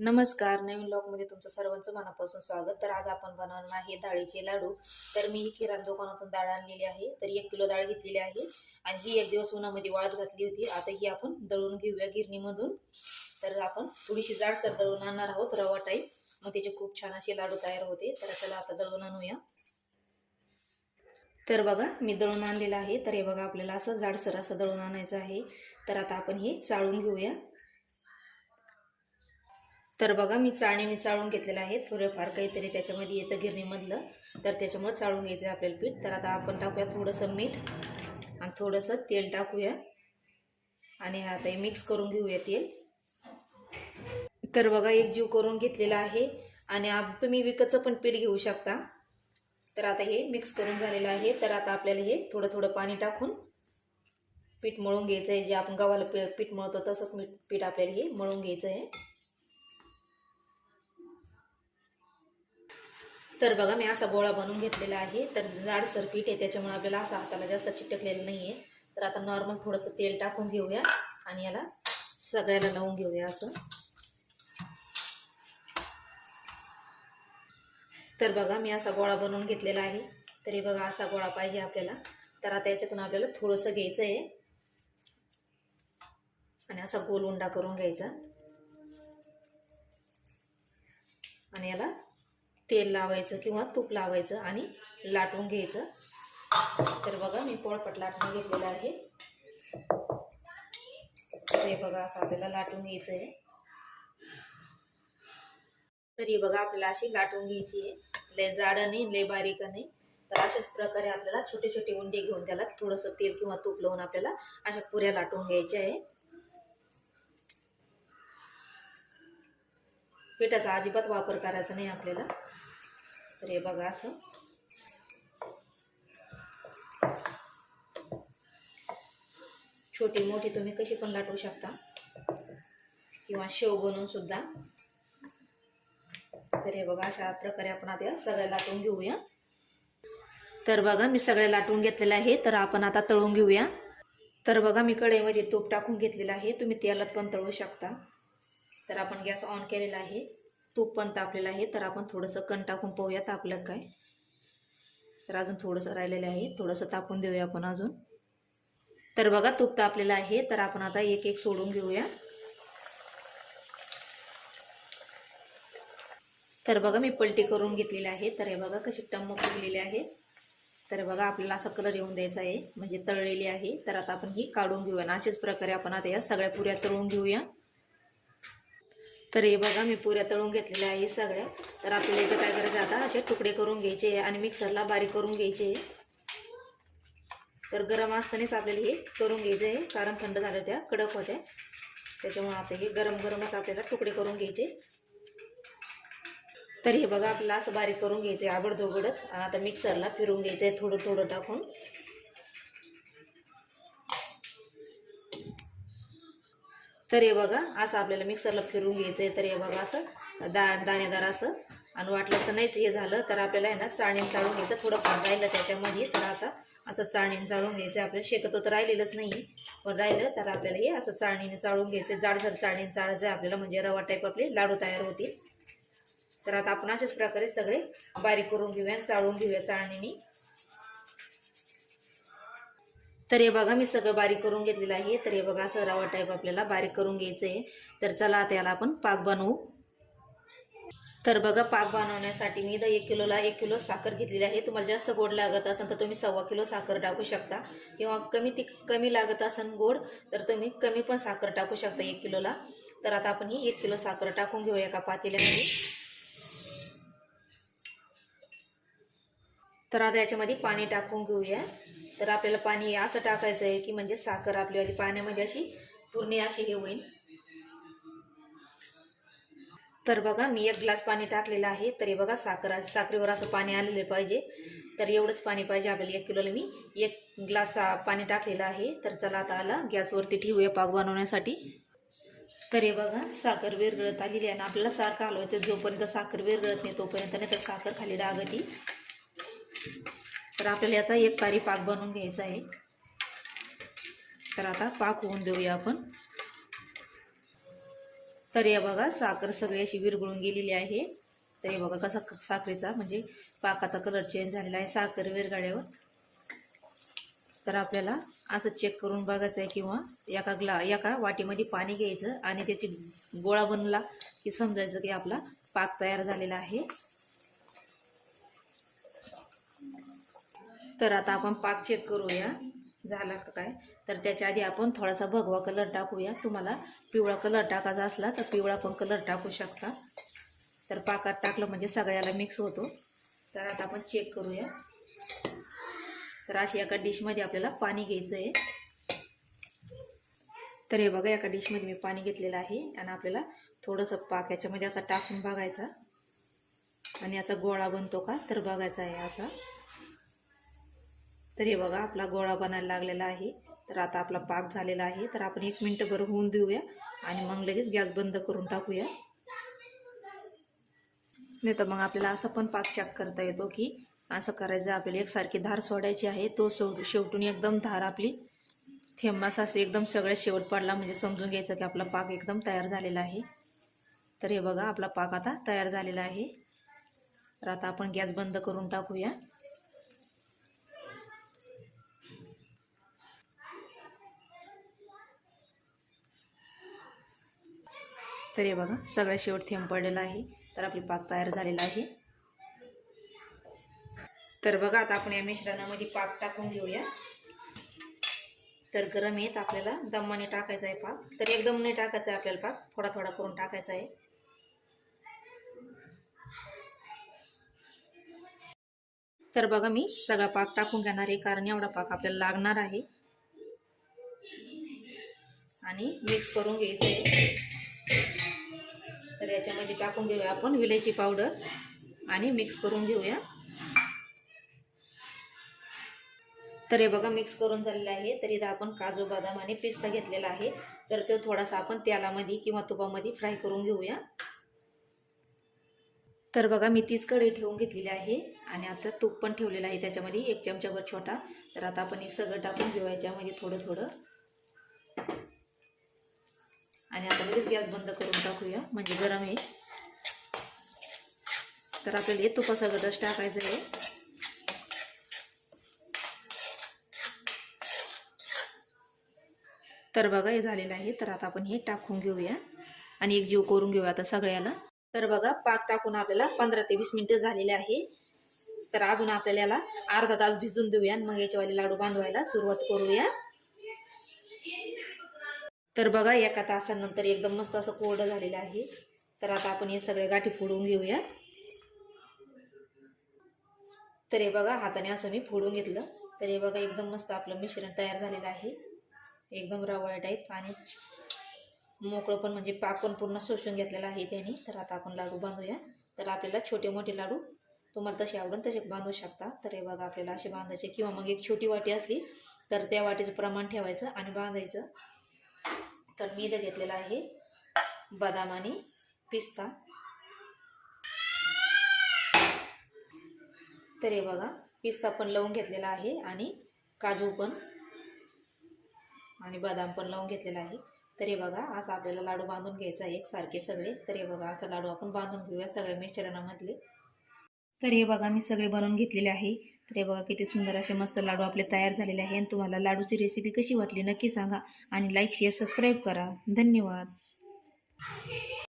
नमस्कार. नवीन ब्लॉगमध्ये तुमचं सर्वांचं मनापासून स्वागत. तर आज आपण बनवणार आहे डाळीचे लाडू. तर मी ही किराणा दुकानातून डाळ आणलेली आहे. तर 1 किलो डाळ घेतलेली आहे आणि ही एक दिवस उन्हामध्ये वाळत घातली होती. आता ही आपण दळून घेऊया गिरणीमधून. तर आपण थोडीशी जाडसर दळून आणणार आहोत, रवा टाईप. मग त्याचे खूप छान असे लाडू तयार होते. तर चला आता दळून आणूया. तर बघा मी दळून आणलेलं आहे. तर हे बघा आपल्याला असं जाडसर असं दळून आणायचं आहे. तर आता आपण हे चाळून घेऊया. तर बघा मी चाळणीने चाळून घेतलेलं आहे. थोडंफार काहीतरी त्याच्यामध्ये येतं गिरणीमधलं, तर त्याच्यामुळे चाळून घ्यायचं आहे आपल्याला पीठ. तर आता आपण टाकूया थोडंसं मीठ आणि थोडंसं तेल टाकूया आणि आता हे मिक्स करून घेऊया तेल. तर बघा एकजीव करून घेतलेला आहे आणि तुम्ही विकतचं पण पीठ घेऊ शकता. तर आता हे मिक्स करून झालेलं आहे. तर आता आपल्याला हे थोडं थोडं पाणी टाकून पीठ मळून घ्यायचं आहे. जे आपण गव्हाला पीठ मळतो तसंच पीठ आपल्याला हे मळून घ्यायचं आहे. तर बघा मी असा गोळा बनवून घेतलेला आहे. तर जाडसर पीठ आहे त्याच्यामुळे आपल्याला असं हाताला जास्त चिटकलेलं नाही आहे. तर आता नॉर्मल थोडंसं तेल टाकून घेऊया आणि याला सगळ्याला लावून घेऊया असं. तर बघा मी असा गोळा बनवून घेतलेला आहे. तरी बघा असा गोळा पाहिजे आपल्याला. तर आता याच्यातून आपल्याला थोडंसं घ्यायचं आहे आणि असा गोल उंडा करून घ्यायचा आणि याला तेल लावायचं किंवा तूप लावायचं आणि लाटून घ्यायचं. तर बघा मी पोळपाट लाटून घेतलेलं आहे. हे बघा असं आपल्याला लाटून घ्यायचं आहे. तरी बघा आपल्याला अशी लाटून घ्यायची आहे. लय जाड नाही लय बारीक नाही. तर अशाच प्रकारे आपल्याला छोटे छोटे उंडे घेऊन त्याला थोडंसं तेल किंवा तूप लावून आपल्याला अशा पुऱ्या लाटून घ्यायच्या आहे. पिठाचा अजिबात वापर करायचा नाही आपल्याला. तर हे बघा असं छोटी मोठी तुम्ही कशी पण लाटू शकता किंवा शेव बनवून सुद्धा. तर हे बघा अशा प्रकारे आपण आता सगळ्या लाटून घेऊया. तर बघा मी सगळ्या लाटून घेतलेल्या आहे. तर आपण आता तळून घेऊया. तर बघा मी कढईमध्ये तूप टाकून घेतलेलं आहे. तुम्ही तेलात पण तळू शकता. तर आपण गॅस ऑन केलेला आहे. तूप पण तापलेलं आहे. तर आपण थोडंसं कण टाकून पाहूया तापलं काय. तर अजून थोडंसं राहिलेलं आहे. थोडंसं तापून देऊया आपण अजून. तर बघा तूप तापलेलं आहे. तर आपण आता एक एक सोडून घेऊया. तर बघा मी पलटी करून घेतलेली आहे. तर हे बघा कशी टम्म फुगलेली आहे. तर बघा आपल्याला असा कलर येऊन द्यायचा आहे म्हणजे तळलेली आहे. तर आता आपण ही काढून घेऊया आणि अशाच प्रकारे आपण आता या सगळ्या पुऱ्या तळून घेऊया. तर हे बघा मी पुऱ्या तळून घेतलेल्या आहे सगळ्या. तर आपल्याला याचे काय करायचं आता असे तुकडे करून घ्यायचे आणि मिक्सरला बारीक करून घ्यायचे. तर गरम असतानाच आपल्याला हे करून घ्यायचे आहे कारण थंड झालं त्या कडक होत्या. त्याच्यामुळे आता हे गरम गरमच आपल्याला तुकडे करून घ्यायचे. तर हे बघा आपल्याला असं बारीक करून घ्यायचे आबडधोबडच. आणि आता मिक्सरला फिरून घ्यायचं आहे थोडं थोडं टाकून. तर हे बघा असं आपल्याला मिक्सरला फिरून घ्यायचं आहे. तर हे बघा असं दाणेदार असं. आणि वाटलं तर नाहीच हे झालं तर आपल्याला आहे ना चाळणीने चाळून घ्यायचं. थोडं पण राहिलं त्याच्यामध्ये तर आता असं चाळणीने चाळून घ्यायचं. आपल्याला शेकतो तर राहिलेलंच नाही पण राहिलं तर आपल्याला हे असं चाळणीने चाळून घ्यायचं. जाडसर चाळणीने चाळायचं आहे आपल्याला म्हणजे रवा टाईप आपले लाडू तयार होतील. तर आता आपण अशाच प्रकारे सगळे बारीक करून घेऊया चाळून घेऊया चाळणीने. तर हे बघा मी सगळं बारीक करून घेतलेलं आहे. तर हे बघा असं रवा टाईप आपल्याला बारीक करून घ्यायचं आहे. तर चला आता याला आपण पाक बनवू. तर बघा पाक बनवण्यासाठी मी 1 किलोला 1 किलो साखर घेतलेली आहे. तुम्हाला जास्त गोड लागत असेल तर तुम्ही 1.25 किलो साखर टाकू शकता किंवा कमी लागत असेल गोड तर तुम्ही कमी पण साखर टाकू शकता 1 किलोला. तर आता आपण ही 1 किलो साखर टाकून घेऊया एका पातेल्यामध्ये. तर आता याच्यामध्ये पाणी टाकून घेऊया. तर आपल्याला पाणी असं टाकायचं आहे की म्हणजे साखर आपल्यावाली पाण्यामध्ये अशी पूर्ण अशी हे होईल. तर बघा मी 1 ग्लास पाणी टाकलेलं आहे. तर हे बघा साखरेवर असं पाणी आलेलं पाहिजे. तर एवढंच पाणी पाहिजे आपल्याला. 1 किलोला मी 1 ग्लास पाणी टाकलेलं आहे. तर चला आता आला गॅसवरती ठेवूया पाक बनवण्यासाठी. तर हे बघा साखर विरघळत आलेली आहे आणि आपल्याला सारखं हलवायचं. जोपर्यंत साखर विरघळत नाही तोपर्यंत नाही तर साखर खाली डागती. तर आपल्याला याचा एक तारी पाक बनवून घ्यायचा आहे. तर आता पाक होऊन देऊया आपण. तर हे बघा साखर सगळी अशी विरघळून गेलेली आहे. तर हे बघा कसा साखरेचा म्हणजे पाकाचा कलर चेंज झालेला आहे साखर विरघळल्यावर. तर आपल्याला असं चेक करून बघायचं आहे किंवा एका वाटीमध्ये पाणी घ्यायचं आणि त्याची गोळा बनला की समजायचं की आपला पाक तयार झालेला आहे. तर आता आपण पाक चेक करूया झाला का काय. तर त्याच्या आधी आपण थोडासा भगवा कलर टाकूया. तुम्हाला पिवळा कलर टाकायचा असला तर पिवळा पण कलर टाकू शकता. तर पाकात टाकलं म्हणजे सगळ्याला मिक्स होतो. तर आता आपण चेक करूया. तर अशी एका डिशमध्ये आपल्याला पाणी घ्यायचं आहे. तर हे बघा एका डिशमध्ये मी पाणी घेतलेलं आहे आणि आपल्याला थोडंसं पाक याच्यामध्ये असा टाकून बघायचा आणि याचा गोळा बनतो का तर बघायचा आहे असा. तर हे बघा आपला गोळा बनायला लागलेला आहे. तर आता आपला पाक झालेला आहे. तर आपण 1 मिनिटभर होऊन देऊया आणि मग लगेच गॅस बंद करून टाकूया. नाही तर मग आपल्याला असं पण पाक चेक करता येतो की असं करायचं आपल्याला एकसारखी धार सोडायची आहे. तो शेवटून एकदम धार आपली थेंबास असं एकदम सगळ्यात शेवट पडला म्हणजे समजून घ्यायचं की आपला पाक एकदम तयार झालेला आहे. तर हे बघा आपला पाक आता तयार झालेला आहे. तर आता आपण गॅस बंद करून टाकूया. तर हे बघा सगळ्यात शेवट थेंब पडलेला आहे. तर आपली पाक तयार झालेला आहे. तर बघा आता आपण या मिश्रणामध्ये पाक टाकून घेऊया. तर गरम येत आपल्याला दमाने टाकायचा आहे पाक. तर एकदम नाही टाकायचा आहे आपल्याला पाक थोडा थोडा करून टाकायचा आहे. तर बघा मी सगळा पाक टाकून घेणार आहे कारण एवढा पाक आपल्याला लागणार आहे आणि मिक्स करून घ्यायचं आहे. तर याच्यामध्ये टाकून घेऊया आपण विलायची पावडर आणि मिक्स करून घेऊया. तर हे बघा मिक्स करून झालेलं आहे. तर इथं आपण काजू बदाम आणि पिस्ता घेतलेला आहे. तर तो थोडासा आपण तेलामध्ये किंवा तुपामध्ये फ्राय करून घेऊया. तर बघा मी तीच कढई ठेवून घेतलेली आहे आणि आता तूप पण ठेवलेलं आहे त्याच्यामध्ये 1 चमचाभर छोटा. तर आता आपण हे सगळं टाकून घेऊया याच्यामध्ये थोडं थोडं आणि आता लगेच गॅस बंद करून टाकूया म्हणजे गरम आहे. तर आपल्याला हे तुपासोबतच टाकायचं आहे. तर बघा हे झालेलं आहे. तर आता आपण हे टाकून घेऊया आणि एक जीव करून घेऊया आता सगळ्याला. तर बघा पाक टाकून आपल्याला 15 ते 20 मिनिटं झालेले आहे. तर अजून आपल्याला याला अर्धा तास भिजून देऊया आणि मग याच्यावाले लाडू बांधवायला सुरुवात करूया. तर बघा एका तासानंतर एकदम मस्त असं कोरडं झालेलं आहे. तर आता आपण हे सगळे गाठी फोडून घेऊया. तर हे बघा हाताने असं मी फोडून घेतलं. तर हे बघा एकदम मस्त आपलं मिश्रण तयार झालेलं आहे. एकदम रवाळ्या टाईप आणि मोकळं पण म्हणजे पाक पण पूर्ण शोषून घेतलेला आहे त्याने. तर आता आपण लाडू बांधूया. तर आपल्याला छोटे मोठे लाडू तुम्हाला तसे आवडून तसे बांधू शकता. तर हे बघा आपल्याला असे बांधायचे किंवा मग एक छोटी वाटी असली तर त्या वाटीचं प्रमाण ठेवायचं आणि बांधायचं. तर मी इथं घेतलेला आहे बदाम आणि पिस्ता. तर हे बघा पिस्ता पण लावून घेतलेला आहे आणि काजू पण आणि बदाम पण लावून घेतलेला आहे. तर हे बघा असं आपल्याला लाडू बांधून घ्यायचा आहे एकसारखे सगळे. तर हे बघा असं लाडू आपण बांधून घेऊया सगळ्या मिश्रणामधले. तर हे बघा मी सगळे बनवून घेतलेले आहे. तर हे बघा किती सुंदर असे मस्त लाडू आपले तयार झालेले आहे. आणि तुम्हाला लाडूची रेसिपी कशी वाटली नक्की सांगा आणि लाईक शेअर सबस्क्राईब करा. धन्यवाद.